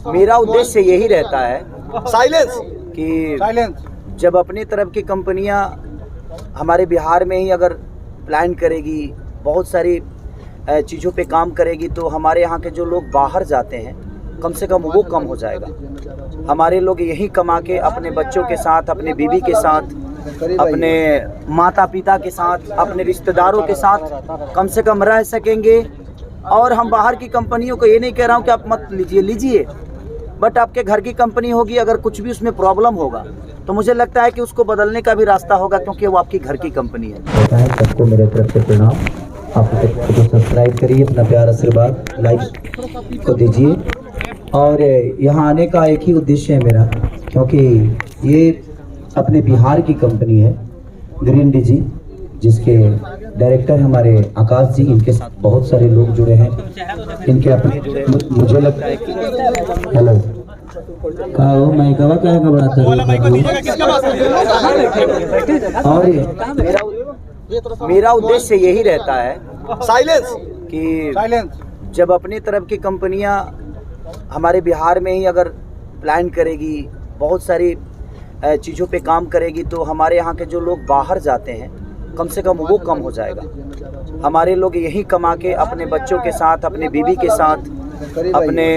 मेरा उद्देश्य यही रहता है साइलेंस कि जब अपनी तरफ की कंपनियां हमारे बिहार में ही अगर प्लान करेगी, बहुत सारी चीज़ों पे काम करेगी, तो हमारे यहाँ के जो लोग बाहर जाते हैं कम से कम वो कम हो जाएगा। हमारे लोग यहीं कमा के अपने बच्चों के साथ, अपने बीवी के साथ, अपने माता पिता के साथ, अपने रिश्तेदारों के साथ कम से कम रह सकेंगे। और हम बाहर की कंपनियों को ये नहीं कह रहा हूँ कि आप मत लीजिए, बट आपके घर की कंपनी होगी, अगर कुछ भी उसमें प्रॉब्लम होगा तो मुझे लगता है कि उसको बदलने का भी रास्ता होगा, क्योंकि वो आपकी घर की कंपनी है। सबको मेरे तरफ से प्रणाम। आप को सब्सक्राइब करिए, अपना प्यार आशीर्वाद लाइक को दीजिए। और यहाँ आने का एक ही उद्देश्य है मेरा, क्योंकि ये अपने बिहार की कंपनी है ग्रीन डीजी, जिसके डायरेक्टर हमारे आकाश जी, इनके साथ बहुत सारे लोग जुड़े हैं। इनके अपने मुझे लगता है कि हेलो मैं गवा क्या घबराता और मेरा उद्देश्य यही रहता है साइलेंस कि जब अपनी तरफ की कंपनियां हमारे बिहार में ही अगर प्लान करेगी, बहुत सारी चीज़ों पे काम करेगी, तो हमारे यहाँ के जो लोग बाहर जाते हैं कम से कम वो कम हो जाएगा। हमारे लोग यहीं कमा के अपने बच्चों के साथ, अपने बीवी के साथ, अपने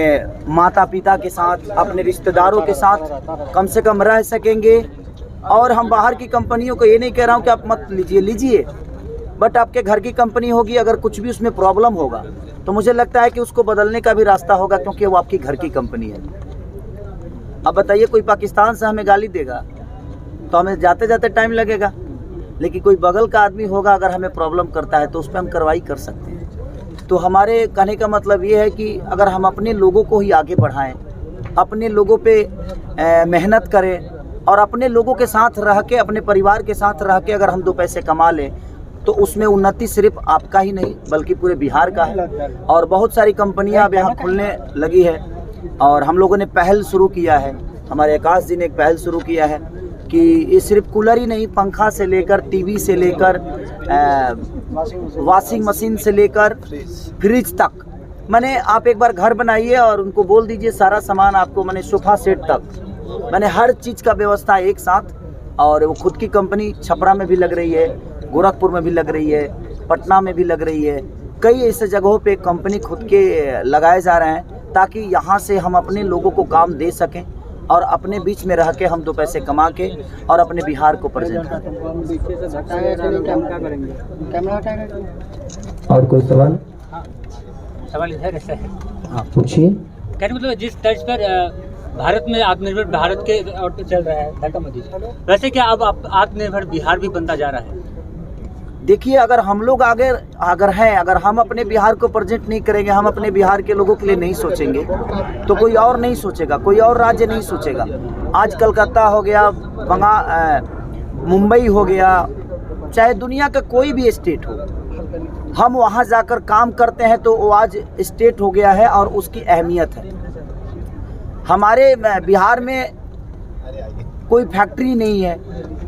माता पिता के साथ, अपने रिश्तेदारों के साथ कम से कम रह सकेंगे। और हम बाहर की कंपनियों को ये नहीं कह रहा हूँ कि आप मत लीजिए, बट आपके घर की कंपनी होगी, अगर कुछ भी उसमें प्रॉब्लम होगा तो मुझे लगता है कि उसको बदलने का भी रास्ता होगा, क्योंकि वो आपकी घर की कंपनी है। अब बताइए, कोई पाकिस्तान से हमें गाली देगा तो हमें जाते जाते टाइम लगेगा, लेकिन कोई बगल का आदमी होगा, अगर हमें प्रॉब्लम करता है तो उस पर हम कार्रवाई कर सकते हैं। तो हमारे कहने का मतलब ये है कि अगर हम अपने लोगों को ही आगे बढ़ाएं, अपने लोगों पे मेहनत करें और अपने लोगों के साथ रह के, अपने परिवार के साथ रह के अगर हम 2 पैसे कमा लें, तो उसमें उन्नति सिर्फ आपका ही नहीं बल्कि पूरे बिहार का है। और बहुत सारी कंपनियां अब यहाँ खुलने लगी है, और हम लोगों ने पहल शुरू किया है, हमारे आकाश जी ने एक पहल शुरू किया है कि ये सिर्फ कूलर ही नहीं, पंखा से लेकर, टीवी से लेकर, वॉशिंग मशीन से लेकर फ्रिज तक, मैंने आप एक बार घर बनाइए और उनको बोल दीजिए सारा सामान आपको, मैंने सोफा सेट तक, मैंने हर चीज़ का व्यवस्था एक साथ। और वो खुद की कंपनी छपरा में भी लग रही है, गोरखपुर में भी लग रही है, पटना में भी लग रही है, कई ऐसे जगहों पे कंपनी खुद के लगाए जा रहे हैं, ताकि यहाँ से हम अपने लोगों को काम दे सकें और अपने बीच में रह के हम 2 पैसे कमा के और अपने बिहार को प्रेजेंट करें। और कोई सवाल? सवाल इधर ऐसा है, हाँ पूछिए। कहने मतलब जिस तर्ज पर भारत में आत्मनिर्भर भारत के और चल रहा है धक्का मुक्की, वैसे क्या अब आत्मनिर्भर बिहार भी बनता जा रहा है? देखिए, अगर हम लोग अगर हम अपने बिहार को प्रेजेंट नहीं करेंगे, हम अपने बिहार के लोगों के लिए नहीं सोचेंगे, तो कोई और नहीं सोचेगा, कोई और राज्य नहीं सोचेगा। आज कलकत्ता हो गया, मुंबई हो गया, चाहे दुनिया का कोई भी स्टेट हो, हम वहाँ जाकर काम करते हैं तो वो आज स्टेट हो गया है और उसकी अहमियत है। हमारे बिहार में कोई फैक्ट्री नहीं है,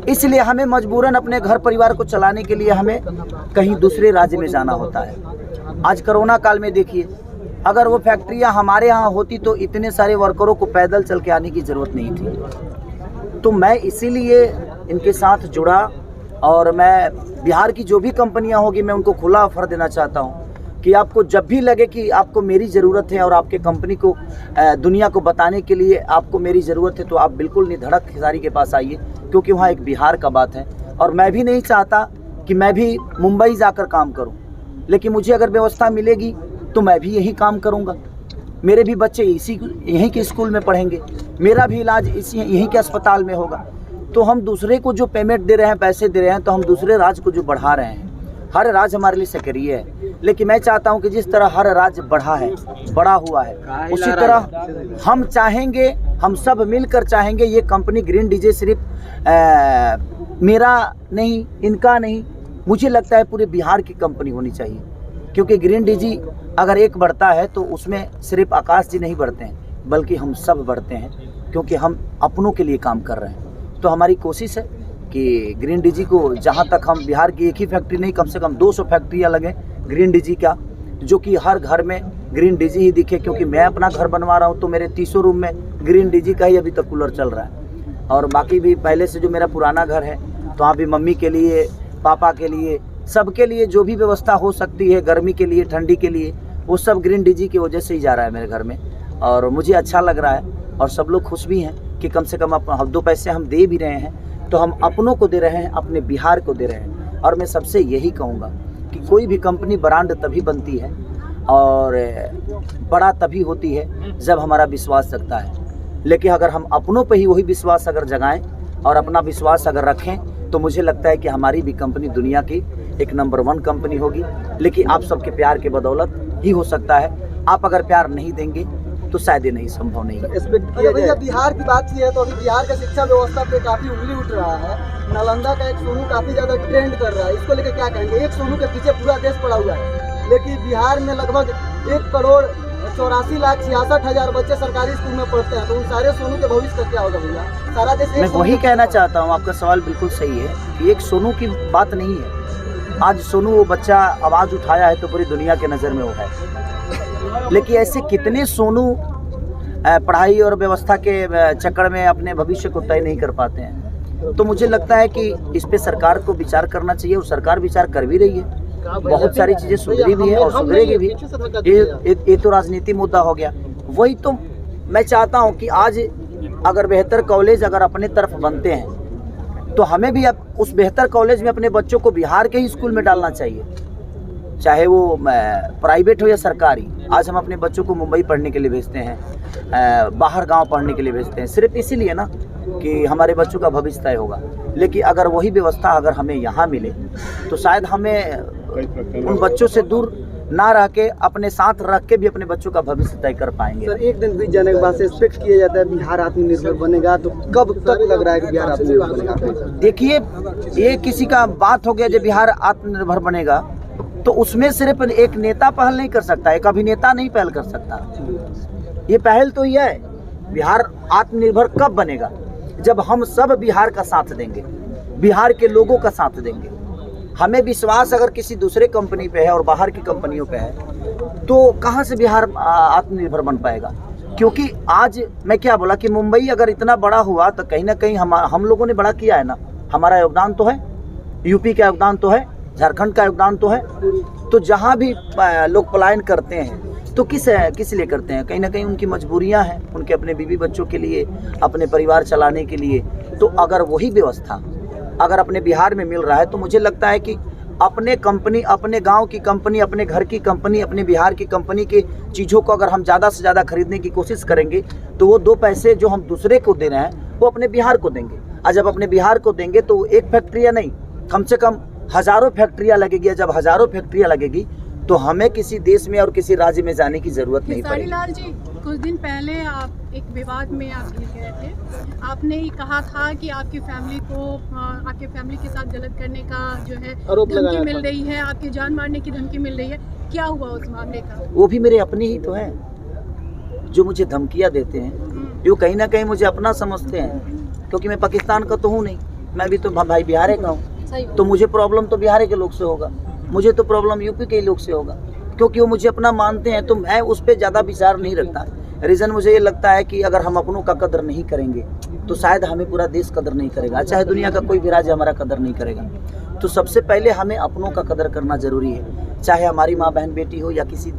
इसलिए हमें मजबूरन अपने घर परिवार को चलाने के लिए हमें कहीं दूसरे राज्य में जाना होता है। आज कोरोना काल में देखिए, अगर वो फैक्ट्रियां हमारे यहाँ होती तो इतने सारे वर्करों को पैदल चल के आने की ज़रूरत नहीं थी। तो मैं इसीलिए इनके साथ जुड़ा, और मैं बिहार की जो भी कंपनियां होगी मैं उनको खुला ऑफर देना चाहता हूं कि आपको जब भी लगे कि आपको मेरी ज़रूरत है और आपके कंपनी को दुनिया को बताने के लिए आपको मेरी ज़रूरत है, तो आप बिल्कुल निधड़क खिलाड़ी के पास आइए, क्योंकि वहाँ एक बिहार का बात है। और मैं भी नहीं चाहता कि मैं भी मुंबई जाकर काम करूं, लेकिन मुझे अगर व्यवस्था मिलेगी तो मैं भी यही काम करूंगा। मेरे भी बच्चे यहीं के स्कूल में पढ़ेंगे, मेरा भी इलाज यहीं के अस्पताल में होगा। तो हम दूसरे को जो पेमेंट दे रहे हैं, पैसे दे रहे हैं, तो हम दूसरे राज्य को जो बढ़ा रहे हैं। हर राज्य हमारे लिए सक्रिय है, लेकिन मैं चाहता हूं कि जिस तरह हर राज्य बड़ा हुआ है, उसी तरह हम चाहेंगे, हम सब मिलकर चाहेंगे, ये कंपनी ग्रीन डीजे सिर्फ मेरा नहीं, इनका नहीं, मुझे लगता है पूरे बिहार की कंपनी होनी चाहिए। क्योंकि ग्रीन डीजी अगर एक बढ़ता है तो उसमें सिर्फ आकाश जी नहीं बढ़ते हैं, बल्कि हम सब बढ़ते हैं, क्योंकि हम अपनों के लिए काम कर रहे हैं। तो हमारी कोशिश है कि ग्रीन डीजी को जहां तक हम बिहार की एक ही फैक्ट्री नहीं, कम से कम 200 फैक्ट्रियां लगें ग्रीन डीजी का, जो कि हर घर में ग्रीन डीजी ही दिखे, क्योंकि मैं अपना घर बनवा रहा हूँ तो मेरे 300 रूम में ग्रीन डीजी का ही अभी तक कूलर चल रहा है। और बाकी भी पहले से जो मेरा पुराना घर है तो वहाँ भी मम्मी के लिए, पापा के लिए, सबके लिए जो भी व्यवस्था हो सकती है, गर्मी के लिए, ठंडी के लिए, वो सब ग्रीन डीजी की वजह से ही जा रहा है मेरे घर में। और मुझे अच्छा लग रहा है और सब लोग खुश भी हैं कि कम से कम हम 2 पैसे हम दे भी रहे हैं तो हम अपनों को दे रहे हैं, अपने बिहार को दे रहे हैं। और मैं सबसे यही कहूँगा कि कोई भी कंपनी ब्रांड तभी बनती है और बड़ा तभी होती है जब हमारा विश्वास जगता है। लेकिन अगर हम अपनों पे ही वही विश्वास अगर जगाएं और अपना विश्वास अगर रखें तो मुझे लगता है कि हमारी भी कंपनी दुनिया की एक नंबर 1 कंपनी होगी। लेकिन आप सबके प्यार के बदौलत ही हो सकता है। आप अगर प्यार नहीं देंगे तो शायद ये नहीं संभव नहीं है। अगर भैया बिहार की बात की है तो अभी बिहार का शिक्षा व्यवस्था पे काफी उंगली उठ रहा है। नालंदा का एक सोनू काफी ज्यादा ट्रेंड कर रहा है, इसको लेकर क्या कहेंगे? एक सोनू के पीछे पूरा देश पड़ा हुआ है, लेकिन बिहार में लगभग 1,84,66,000 बच्चे सरकारी स्कूल में पढ़ते हैं, तो उन सारे सोनू के भविष्य का क्या होगा भैया? सारा देश मैं वही कहना चाहता हूँ, आपका सवाल बिल्कुल सही है कि एक सोनू की बात नहीं है। आज सोनू वो बच्चा आवाज़ उठाया है तो पूरी दुनिया के नज़र में वो है। लेकिन ऐसे कितने सोनू पढ़ाई और व्यवस्था के चक्कर में अपने भविष्य को तय नहीं कर पाते हैं। तो मुझे लगता है कि इस पे सरकार को विचार करना चाहिए और सरकार विचार कर भी रही है। बहुत सारी चीज़ें सुधरी भी है और सुधरेगी भी। ये तो राजनीति मुद्दा हो गया। वही तो मैं चाहता हूँ कि आज अगर बेहतर कॉलेज अगर अपने तरफ बनते हैं तो हमें भी अब उस बेहतर कॉलेज में अपने बच्चों को बिहार के ही स्कूल में डालना चाहिए, चाहे वो प्राइवेट हो या सरकारी। आज हम अपने बच्चों को मुंबई पढ़ने के लिए भेजते हैं, बाहर गांव पढ़ने के लिए भेजते हैं, सिर्फ इसीलिए ना कि हमारे बच्चों का भविष्य तय होगा। लेकिन अगर वही व्यवस्था अगर हमें यहाँ मिले तो शायद हमें उन बच्चों से दूर ना रह के अपने साथ रख के भी अपने बच्चों का भविष्य तय कर पाएंगे। सर, एक दिन बीत जाने के बाद से एक्सपेक्ट किया जाता है बिहार आत्मनिर्भर बनेगा, तो कब तक लग रहा है कि बिहार आत्मनिर्भर बनेगा? देखिए, ये किसी का बात हो गया जब बिहार आत्मनिर्भर बनेगा तो उसमें सिर्फ एक नेता पहल नहीं कर सकता, एक अभिनेता नहीं पहल कर सकता। ये पहल तो ये है, बिहार आत्मनिर्भर कब बनेगा? जब हम सब बिहार का साथ देंगे, बिहार के लोगों का साथ देंगे। हमें विश्वास अगर किसी दूसरे कंपनी पे है और बाहर की कंपनियों पे है तो कहाँ से बिहार आत्मनिर्भर बन पाएगा? क्योंकि आज मैं क्या बोला कि मुंबई अगर इतना बड़ा हुआ तो कहीं ना कहीं हम लोगों ने बड़ा किया है ना। हमारा योगदान तो है, यूपी का योगदान तो है, झारखंड का योगदान तो है। तो जहाँ भी लोग पलायन करते हैं तो किस लिए करते हैं? कहीं ना कहीं उनकी मजबूरियां हैं, उनके अपने बीवी बच्चों के लिए, अपने परिवार चलाने के लिए। तो अगर वही व्यवस्था अगर अपने बिहार में मिल रहा है तो मुझे लगता है कि अपने कंपनी, अपने गांव की कंपनी, अपने घर की कंपनी, अपने बिहार की कंपनी के चीज़ों को अगर हम ज़्यादा से ज़्यादा खरीदने की कोशिश करेंगे तो वो 2 पैसे जो हम दूसरे को दे रहे हैं वो अपने बिहार को देंगे। और जब अपने बिहार को देंगे तो एक फैक्ट्रियाँ नहीं, कम से कम हज़ारों फैक्ट्रियाँ लगेगी। जब हज़ारों फैक्ट्रियाँ लगेगी तो हमें किसी देश में और किसी राज्य में जाने की जरूरत नहीं पड़ेगी। लाल जी, कुछ दिन पहले आप एक विवाद में आप घिर गए थे। आपने ही कहा था कि आपकी फैमिली को आपके फैमिली के साथ गलत करने का जो है धमकी मिल रही है, आपकी जान मारने की धमकी मिल रही है। क्या हुआ उस मामले का? वो भी मेरे अपने ही तो हैं जो मुझे धमकियाँ देते हैं, जो कहीं ना कहीं मुझे अपना समझते हैं, क्योंकि मैं पाकिस्तान का तो हूँ नहीं, मैं भी तो भाई बिहार का हूँ। तो मुझे प्रॉब्लम तो बिहार के लोग से होगा, मुझे तो प्रॉब्लम यूपी के लोग से होगा, क्योंकि वो मुझे अपना मानते हैं। तो मैं उस पर ज़्यादा विचार नहीं रखता। रीज़न मुझे ये लगता है कि अगर हम अपनों का कदर नहीं करेंगे तो शायद हमें पूरा देश कदर नहीं करेगा, चाहे दुनिया का कोई भी राज्य हमारा कदर नहीं करेगा। तो सबसे पहले हमें अपनों का कदर करना ज़रूरी है, चाहे हमारी माँ बहन बेटी हो या किसी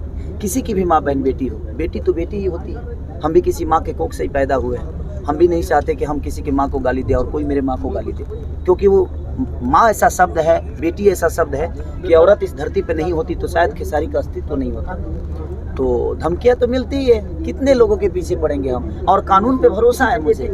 की भी माँ बहन बेटी हो। बेटी तो बेटी ही होती है। हम भी किसी माँ के कोख से ही पैदा हुए हैं। हम भी नहीं चाहते कि हम किसी की माँ को गाली दे और कोई मेरे माँ को गाली दे, क्योंकि वो माँ ऐसा शब्द है, बेटी ऐसा शब्द है कि औरत इस धरती पे नहीं होती तो शायद खेसारी का अस्तित्व नहीं होता। तो धमकियाँ तो मिलती ही है, कितने लोगों के पीछे पड़ेंगे हम। और कानून पे भरोसा है मुझे।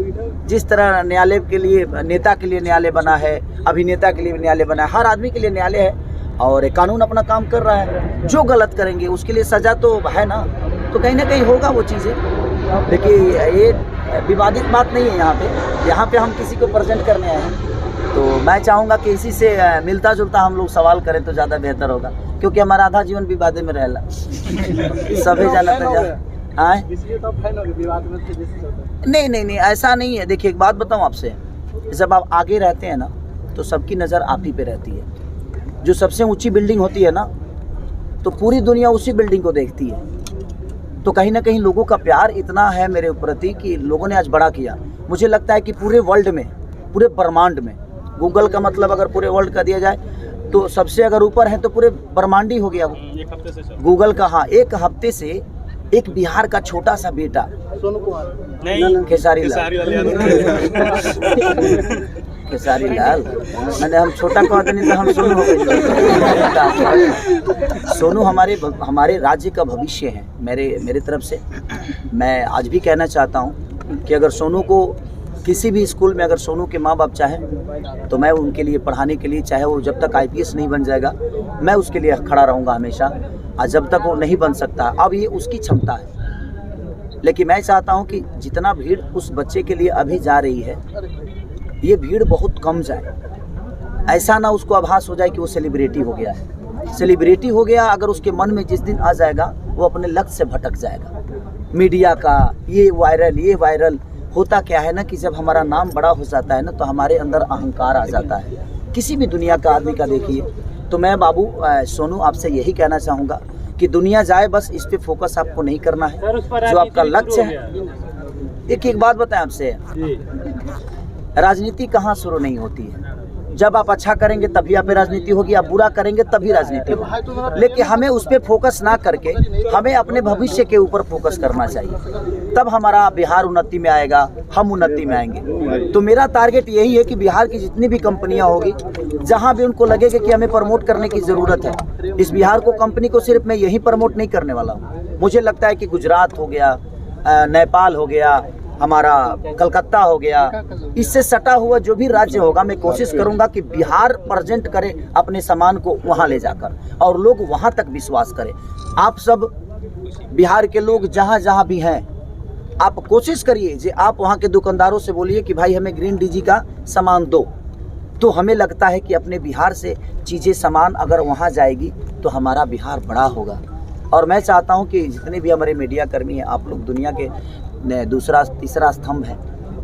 जिस तरह न्यायालय के लिए, नेता के लिए न्यायालय बना है, अभिनेता के लिए न्यायालय बना है, हर आदमी के लिए न्यायालय है और कानून अपना काम कर रहा है। जो गलत करेंगे उसके लिए सजा तो है ना, तो कहीं ना कहीं होगा वो चीज़ें। लेकिन ये विवादित बात नहीं है। यहाँ पे हम किसी को प्रेजेंट करने आए हैं, तो मैं चाहूँगा कि इसी से मिलता जुलता हम लोग सवाल करें तो ज़्यादा बेहतर होगा, क्योंकि हमारा आधा जीवन विवादे में रहेला। सभी जानते नहीं, ऐसा नहीं है। देखिए, एक बात बताऊँ आपसे, जब आप आगे रहते हैं ना तो सबकी नज़र आप ही पे रहती है। जो सबसे ऊंची बिल्डिंग होती है ना तो पूरी दुनिया उसी बिल्डिंग को देखती है। तो कहीं ना कहीं लोगों का प्यार इतना है मेरे प्रति कि लोगों ने आज बड़ा किया। मुझे लगता है कि पूरे वर्ल्ड में, पूरे ब्रह्मांड में, गूगल का मतलब अगर पूरे वर्ल्ड का दिया जाए तो सबसे अगर ऊपर है तो पूरे ब्रह्मांड ही हो गया वो। गूगल का, हाँ, एक हफ्ते से एक बिहार का छोटा सा बेटा सोनू कुमार नहीं, खेसारी लाल मैंने हम छोटा कहा नहीं तो हम सोनू हो गए। सोनू हमारे राज्य का भविष्य है। मेरे तरफ से मैं आज भी कहना चाहता हूँ कि अगर सोनू को किसी भी स्कूल में अगर सोनू के माँ बाप चाहें तो मैं उनके लिए पढ़ाने के लिए, चाहे वो जब तक IPS नहीं बन जाएगा मैं उसके लिए खड़ा रहूँगा हमेशा, और जब तक वो नहीं बन सकता। अब ये उसकी क्षमता है, लेकिन मैं चाहता हूँ कि जितना भीड़ उस बच्चे के लिए अभी जा रही है ये भीड़ बहुत कम जाए। ऐसा ना उसको आभास हो जाए कि वो सेलिब्रिटी हो गया है। सेलिब्रिटी हो गया अगर उसके मन में जिस दिन आ जाएगा वो अपने लक्ष्य से भटक जाएगा। मीडिया का ये वायरल होता क्या है ना कि जब हमारा नाम बड़ा हो जाता है ना तो हमारे अंदर अहंकार आ जाता है। किसी भी दुनिया का आदमी का देखिए। तो मैं बाबू सोनू आपसे यही कहना चाहूँगा कि दुनिया जाए, बस इस पे फोकस आपको नहीं करना है। जो आपका लक्ष्य है, एक बात बताएं आपसे, राजनीति कहाँ शुरू नहीं होती है। जब आप अच्छा करेंगे तभी आप पे राजनीति होगी, आप बुरा करेंगे तभी राजनीति होगी। लेकिन हमें उस पर फोकस ना करके हमें अपने भविष्य के ऊपर फोकस करना चाहिए, तब हमारा बिहार उन्नति में आएगा, हम उन्नति में आएंगे। तो मेरा टारगेट यही है कि बिहार की जितनी भी कंपनियां होगी, जहां भी उनको लगेगा कि हमें प्रमोट करने की ज़रूरत है, इस बिहार को कंपनी को सिर्फ मैं यही प्रमोट नहीं करने वाला हूँ। मुझे लगता है कि गुजरात हो गया, नेपाल हो गया, हमारा कलकत्ता हो गया, इससे सटा हुआ जो भी राज्य होगा मैं कोशिश करूंगा कि बिहार प्रेजेंट करे अपने सामान को वहां ले जाकर, और लोग वहां तक विश्वास करें। आप सब बिहार के लोग जहां जहां भी हैं, आप कोशिश करिए कि आप वहां के दुकानदारों से बोलिए कि भाई हमें ग्रीन डीजी का सामान दो। तो हमें लगता है कि अपने बिहार से चीज़ें सामान अगर वहां जाएगी तो हमारा बिहार बड़ा होगा। और मैं चाहता हूं कि जितने भी हमारे मीडिया कर्मी हैं, आप लोग दुनिया के दूसरा तीसरा स्तंभ है,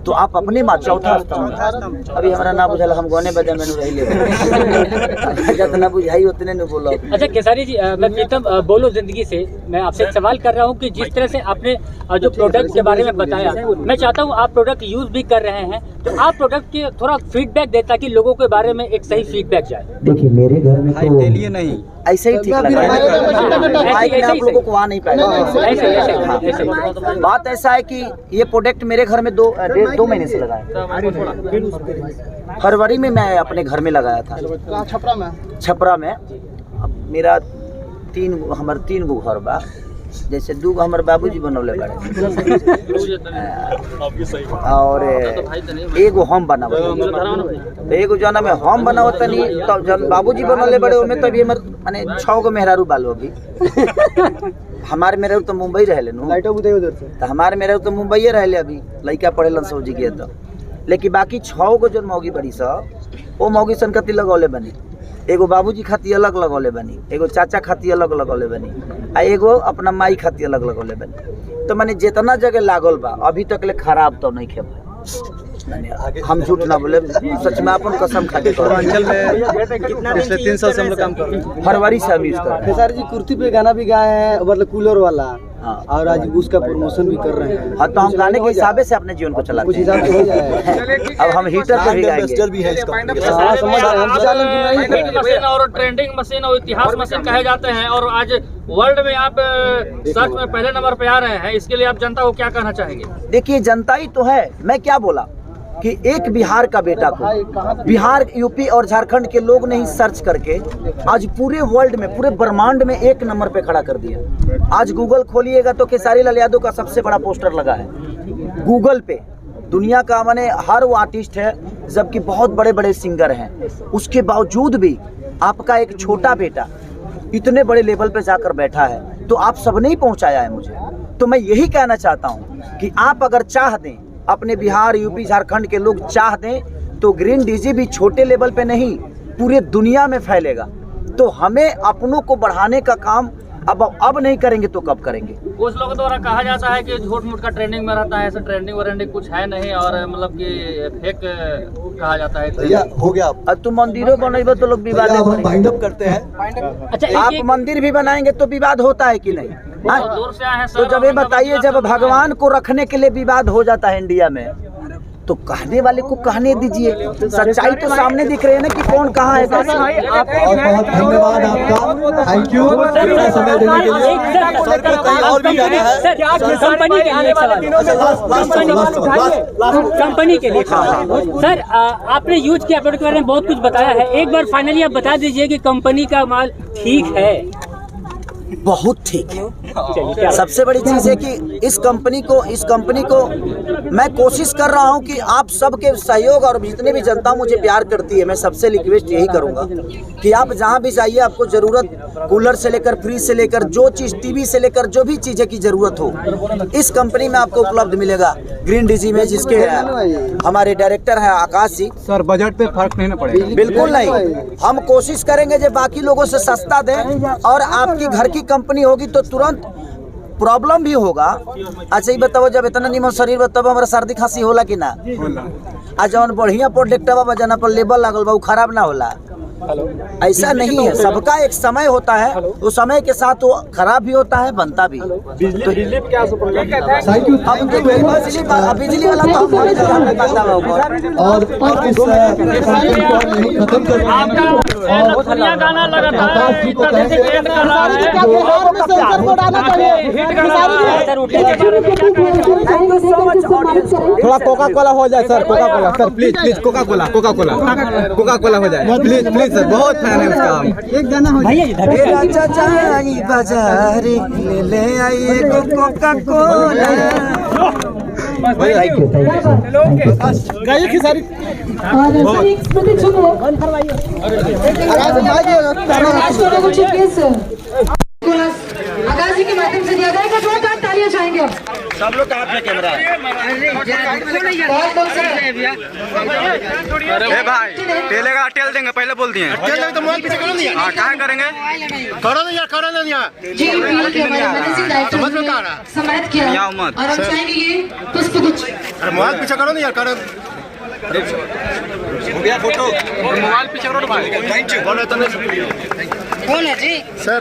तो आप अपने माँ चौथा स्तंभ। अभी हमारा ना बुझल, हम गोने बजे में नहीं ले जितना बुझाई उतने नहीं बोलो। अच्छा केसारी जी, मैं प्रीतम बोलो जिंदगी से मैं आपसे एक सवाल कर रहा हूँ कि जिस तरह से आपने जो प्रोडक्ट के बारे में बताया, मैं चाहता हूँ आप प्रोडक्ट यूज भी कर रहे हैं तो आप प्रोडक्ट के थोड़ा फीडबैक दें ताकि लोगों के बारे में एक सही फीडबैक जाए। देखिए मेरे घर में तो नहीं ऐसे ही ठीक लगा है, माइक में आप लोगों को आ नहीं पाएगा। बात ऐसा है कि ये प्रोडक्ट मेरे घर में दो महीने से लगा है। फरवरी में मैं अपने घर में लगाया था, छपरा में। मेरा हमारे 3 गो घर बा, जैसे 2 गो हमारे बाबूजी बनौले बड़े और एगो हम बनावत, तो एगो जना में हम बनावत नहीं, तब जन बाबूजी बनौले बड़े ओमे तभी हमर माने 6 गो मेहरारू बालो अभी। हमारे मेहरारू तो मुंबई रहले नु, तो हमारे मेहरारू तो मुंबई रहले अभी, लइका पढ़ेलन सौजी के। तो लेकिन बाकी 6 गो जो मौगी बड़ी सब वो मौगी संकति लगौले बनी। एगो बाबूजी खाती अलग लगौले बनी, एगो चाचा खाती अलग लगौले बनी, आ एगो अपना माई खाती अलग लगौले बनी। तो मैंने जितना जगह लागल बा अभी तक ले खराब तो नहीं खेबा। हम झूठ ना बोले, सच में अपन कसम खा के पूर्वांचल में कितना पिछले 3 साल से हम लोग काम कर रहे हैं। फरवरी से हम यूज कर रहे हैं। खेसारी जी कुर्ती पे गाना भी गाए हैं, मतलब कूलर वाला, हाँ। और आज उसका प्रमोशन भी कर रहे हैं। हाँ, तो हम गाने के हिसाब से अपने जीवन को चलाते कुछ हैं। हिसाब से हो जाए। अब हम हीटर पे भी गाएंगे। भी है इसका। हाँ, समझ रहे हैं, हम चालन की नहीं है। मशीन और ट्रेंडिंग मशीन और इतिहास मशीन कहे जाते हैं, और आज वर्ल्ड में आप सर्च में पहले नंबर पे आ रहे हैं। इसके लिए आप जनता को क्या कहना चाहेंगे? देखिए जनता ही तो है, मैं क्या बोला कि एक बिहार का बेटा को बिहार, यूपी और झारखंड के लोग ने ही सर्च करके आज पूरे वर्ल्ड में, पूरे ब्रह्मांड में 1 नंबर पे खड़ा कर दिया। आज गूगल खोलिएगा तो खेसारी लाल यादव का सबसे बड़ा पोस्टर लगा है गूगल पे। दुनिया का माने हर वो आर्टिस्ट है, जबकि बहुत बड़े बड़े सिंगर हैं, उसके बावजूद भी आपका एक छोटा बेटा इतने बड़े लेवल पे जाकर बैठा है, तो आप सब ने ही पहुंचाया है मुझे। तो मैं यही कहना चाहता हूं कि आप अगर चाह दें, अपने बिहार, यूपी, झारखंड के लोग चाह दें, तो ग्रीन डीजी भी छोटे लेवल पे नहीं पूरे दुनिया में फैलेगा। तो हमें अपनों को बढ़ाने का काम अब नहीं करेंगे तो कब करेंगे? कुछ लोगों द्वारा कहा जाता है कि झूठ मूठ का ट्रेंडिंग में रहता है, ऐसा ट्रेंडिंग वरेंडिंग कुछ है नहीं, और मतलब कि फेक कहा जाता है। भैया हो गया, अब तुम मंदिरों बनाइबो तो लोग विवाद हम वाइंड अप करते हैं। अच्छा, आप मंदिर भी बनाएंगे तो विवाद होता है कि नहीं? हाँ? बहुत दूर से आए हैं तो सर। जब ये बताइए, जब भगवान को रखने के लिए विवाद हो जाता है इंडिया में, तो कहने वाले को कहने दीजिए। सच्चाई तो सामने दिख रही है ना कि कौन कहाँ है कैसे। और बहुत धन्यवाद आपका, थैंक यू इतना समय देने के लिए। कंपनी के लिए सर, आपने यूज किया प्रोडक्ट के बारे में बहुत कुछ बताया है, एक बार फाइनली आप बता दीजिए कि कंपनी का माल ठीक है। बहुत ठीक है। सबसे बड़ी चीज है कि इस कंपनी को मैं कोशिश कर रहा हूं कि आप सबके सहयोग और जितने भी जनता मुझे प्यार करती है, मैं सबसे रिक्वेस्ट यही करूंगा कि आप जहां भी जाइए, आपको जरूरत कूलर से लेकर फ्रिज से लेकर जो चीज, टीवी से लेकर जो भी चीजें की जरूरत हो, इस कंपनी में आपको उपलब्ध मिलेगा। ग्रीन डिजी में जिसके हमारे डायरेक्टर है आकाश जी सर, बजट पे फर्क नहीं ना पड़ेगा? बिल्कुल नहीं। हम कोशिश करेंगे जो बाकी लोगों से सस्ता दें, और आपकी घर की कंपनी होगी तो तुरंत प्रॉब्लम भी होगा। अच्छा ये बताओ, जब इतना निमन शरीर बताओ, हमारा सर्दी खांसी होला कि ना? आज जौन बढ़िया प्रोडक्ट बजाना पर लेबल लागल बा, खराब ना होला। ऐसा नहीं है, सबका एक समय होता है, उस समय के साथ वो खराब भी होता है, बनता भी। बिजली क्या थैंक यू, अब बिजली वाला तो हम और इस कार्यक्रम को नहीं खत्म कर बढ़िया गाना लगा था। आकाश जी को कहेंगे थोड़ा कोका कोला हो जाए sir, Coca Cola sir, please please, Coca Cola हो जाए प्लीज प्लीज सर, बहुत फैन है उसका हम। एक गाना हो राजा जाई बाजार ले आइए कोका कोला। Thank you. गाइए खिसारी और एक स्मृति चुनो आकाश जी के माध्यम से दिया जाएगा। जोरदार तालियां चाहेंगे अब सब लोग का अपना कैमरा बहुत लोग अरे भाई टेले का टेल देंगे, पहले बोल दिए तो मोबाइल पीछे करो नहीं। हाँ, क्या करेंगे? करो ना यार, करो ना यार। जी पीएल के हमारे मैनेजिंग डायरेक्टर ने सम्मानित किया और हम चाहेंगे ये पुष्पगुच्छ। अरे मोबाइल पीछे करो नहीं यार, करो। हो गया फोटो, मोबाइल पीछे करो भाई। Thank you. बोलो तो बोले जी सर।